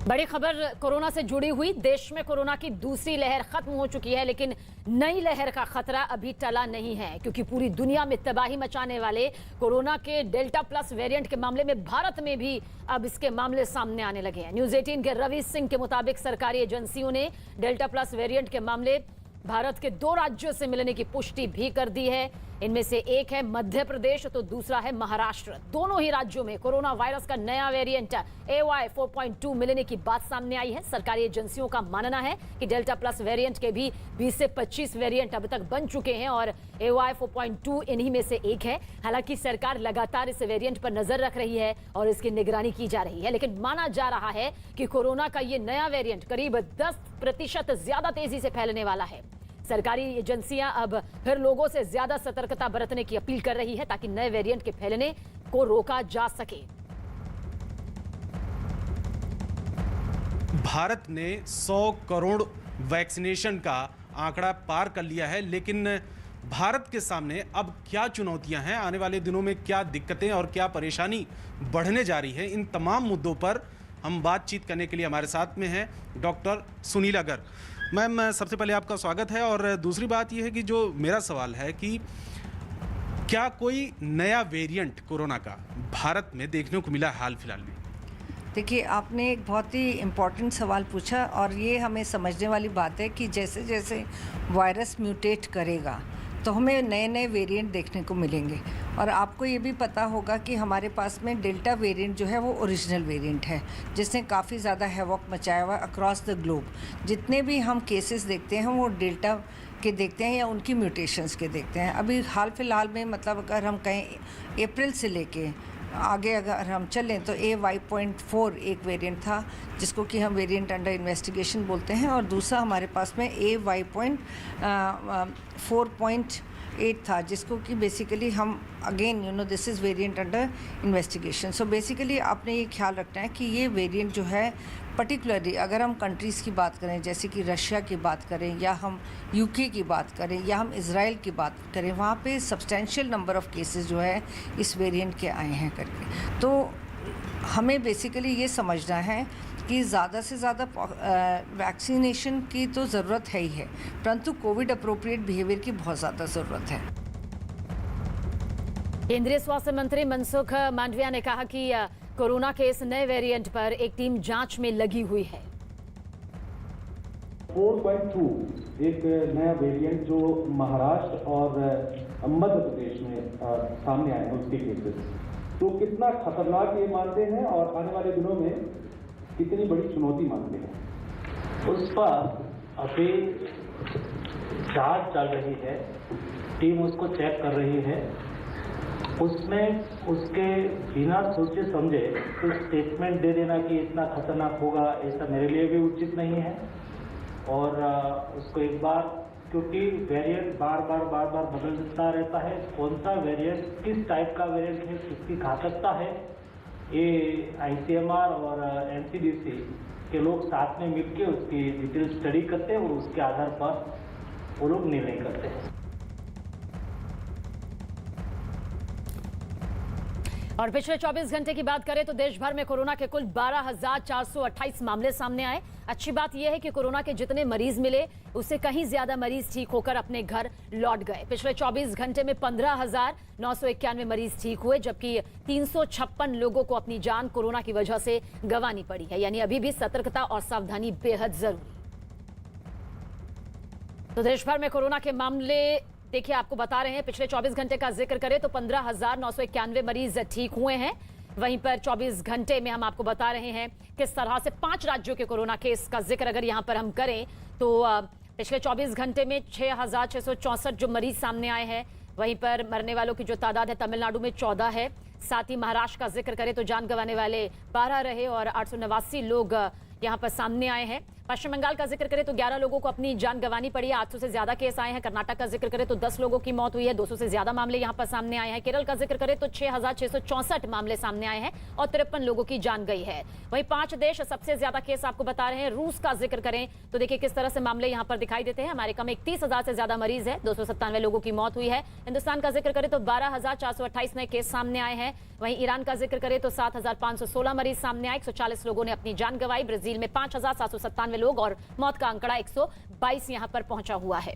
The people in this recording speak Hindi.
बड़ी खबर कोरोना से जुड़ी हुई। देश में कोरोना की दूसरी लहर खत्म हो चुकी है, लेकिन नई लहर का खतरा अभी टला नहीं है, क्योंकि पूरी दुनिया में तबाही मचाने वाले कोरोना के डेल्टा प्लस वेरिएंट के मामले में भारत में भी अब इसके मामले सामने आने लगे हैं। न्यूज 18 के रवि सिंह के मुताबिक सरकारी एजेंसियों ने डेल्टा प्लस वेरिएंट के मामले भारत के 2 राज्यों से मिलने की पुष्टि भी कर दी है। इनमें से एक है मध्य प्रदेश तो दूसरा है महाराष्ट्र। दोनों ही राज्यों में कोरोना वायरस का नया वेरिएंट AY 4.2 मिलने की बात सामने आई है। सरकारी एजेंसियों का मानना है कि डेल्टा प्लस वेरिएंट के भी 20 से 25 वेरिएंट अब तक बन चुके हैं और AY 4.2 इन्हीं में से एक है। हालांकि सरकार लगातार इस वेरिएंट पर नजर रख रही है और इसकी निगरानी की जा रही है, लेकिन माना जा रहा है कि कोरोना का ये नया वेरिएंट करीब 10% ज्यादा तेजी से फैलने वाला है। सरकारी एजेंसियां अब फिर लोगों से ज्यादा सतर्कता बरतने की अपील कर रही है ताकि नए वेरिएंट के फैलने को रोका जा सके। भारत ने 100 करोड़ वैक्सीनेशन का आंकड़ा पार कर लिया है, लेकिन भारत के सामने अब क्या चुनौतियां हैं, आने वाले दिनों में क्या दिक्कतें और क्या परेशानी बढ़ने जा रही है, इन तमाम मुद्दों पर हम बातचीत करने के लिए हमारे साथ में हैं डॉक्टर सुनीला गर्ग। मैम, सबसे पहले आपका स्वागत है। और दूसरी बात यह है कि जो मेरा सवाल है कि क्या कोई नया वेरिएंट कोरोना का भारत में देखने को मिला हाल फिलहाल में? देखिए, आपने एक बहुत ही इम्पॉर्टेंट सवाल पूछा और ये हमें समझने वाली बात है कि जैसे जैसे वायरस म्यूटेट करेगा तो हमें नए नए वेरिएंट देखने को मिलेंगे। और आपको ये भी पता होगा कि हमारे पास में डेल्टा वेरिएंट जो है वो ओरिजिनल वेरिएंट है, जिसने काफ़ी ज़्यादा हैवॉक मचाया हुआ अक्रॉस द ग्लोब। जितने भी हम केसेस देखते हैं वो डेल्टा के देखते हैं या उनकी म्यूटेशंस के देखते हैं। अभी हाल फिलहाल में मतलब अगर हम कहें अप्रैल से लेके आगे अगर हम चलें तो AY.4 एक वेरिएंट था, जिसको कि हम वेरिएंट अंडर इन्वेस्टिगेशन बोलते हैं, और दूसरा हमारे पास में AY 4.8 था, जिसको कि बेसिकली हम again this is variant under investigation. So basically आपने ये ख्याल रखना है कि ये वेरिएंट जो है पर्टिकुलरली अगर हम कंट्रीज़ की बात करें, जैसे कि रशिया की बात करें या हम UK की बात करें या हम इज़राइल की बात करें, वहाँ पे सब्सटेंशियल नंबर ऑफ़ केसेस जो है इस वेरिएंट के आए हैं करके। तो हमें बेसिकली ये समझना है कि ज़्यादा से ज़्यादा वैक्सीनेशन की तो ज़रूरत है ही है, परंतु कोविड अप्रोप्रिएट बिहेवियर की बहुत ज़्यादा ज़रूरत है। केंद्रीय स्वास्थ्य मंत्री मनसुख मांडविया ने कहा कि कोरोना के इस नए वेरिएंट पर एक टीम जांच में लगी हुई है। 4.2 एक नया वेरिएंट जो महाराष्ट्र और मध्य प्रदेश में सामने आए हैं उसके केसेस, तो कितना खतरनाक ये मानते हैं और आने वाले दिनों में कितनी बड़ी चुनौती मानते हैं? उस पर अभी जांच चल रही है, टीम उसको चेक कर रही है। उसमें उसके बिना सोचे समझे तो स्टेटमेंट दे देना कि इतना खतरनाक होगा, ऐसा मेरे लिए भी उचित नहीं है। और उसको एक बार, क्योंकि वेरिएंट बार बार बदलता रहता है, कौन सा वेरिएंट किस टाइप का वेरिएंट है, किसकी घातकता है, ये ICMR और NCDC के लोग साथ में मिलकर उसकी डिटेल स्टडी करते हैं और उसके आधार पर वो लोग निर्णय करते हैं। और पिछले 24 घंटे की बात करें तो देश भर में कोरोना के कुल 12,428 मामले सामने आए। अच्छी बात यह है कि कोरोना के जितने मरीज मिले उससे कहीं ज्यादा मरीज ठीक होकर अपने घर लौट गए। पिछले 24 घंटे में 15,991 मरीज ठीक हुए, जबकि 356 लोगों को अपनी जान कोरोना की वजह से गंवानी पड़ी है। यानी अभी भी सतर्कता और सावधानी बेहद जरूरी। तो देश भर में कोरोना के मामले देखिए आपको बता रहे हैं, पिछले 24 घंटे का जिक्र करें तो 15,991 मरीज ठीक हुए हैं। वहीं पर 24 घंटे में हम आपको बता रहे हैं किस तरह से 5 राज्यों के कोरोना केस का जिक्र अगर यहां पर हम करें तो पिछले 24 घंटे में 6,664 जो मरीज सामने आए हैं। वहीं पर मरने वालों की जो तादाद है तमिलनाडु में 14 है। साथ ही महाराष्ट्र का जिक्र करें तो जान गंवाने वाले 12 रहे और 889 लोग यहां पर सामने आए हैं। पश्चिम बंगाल का जिक्र करें तो 11 लोगों को अपनी जान गंवानी पड़ी है। 800 से ज्यादा केस आए हैं। कर्नाटक का जिक्र करें तो 10 लोगों की मौत हुई है। 200 से ज्यादा मामले यहां पर सामने आए हैं। केरल का जिक्र करें तो 6,664 मामले सामने आए हैं और 53 लोगों की जान गई है। वहीं 5 देश सबसे ज्यादा केस आपको बता रहे हैं। रूस का जिक्र करें तो देखिए किस तरह से मामले यहां पर दिखाई देते हैं। अमेरिका में 31,000 से ज्यादा मरीज है। 297 लोगों की मौत हुई है। हिंदुस्तान का जिक्र करें तो 12,428 नए केस सामने आए हैं। वहीं ईरान का जिक्र करें तो 7,516 मरीज सामने आए। 140 लोगों ने अपनी जान गंवाई। ब्राजील में 5,797 लोग और मौत का आंकड़ा 122 यहां पर पहुंचा हुआ है।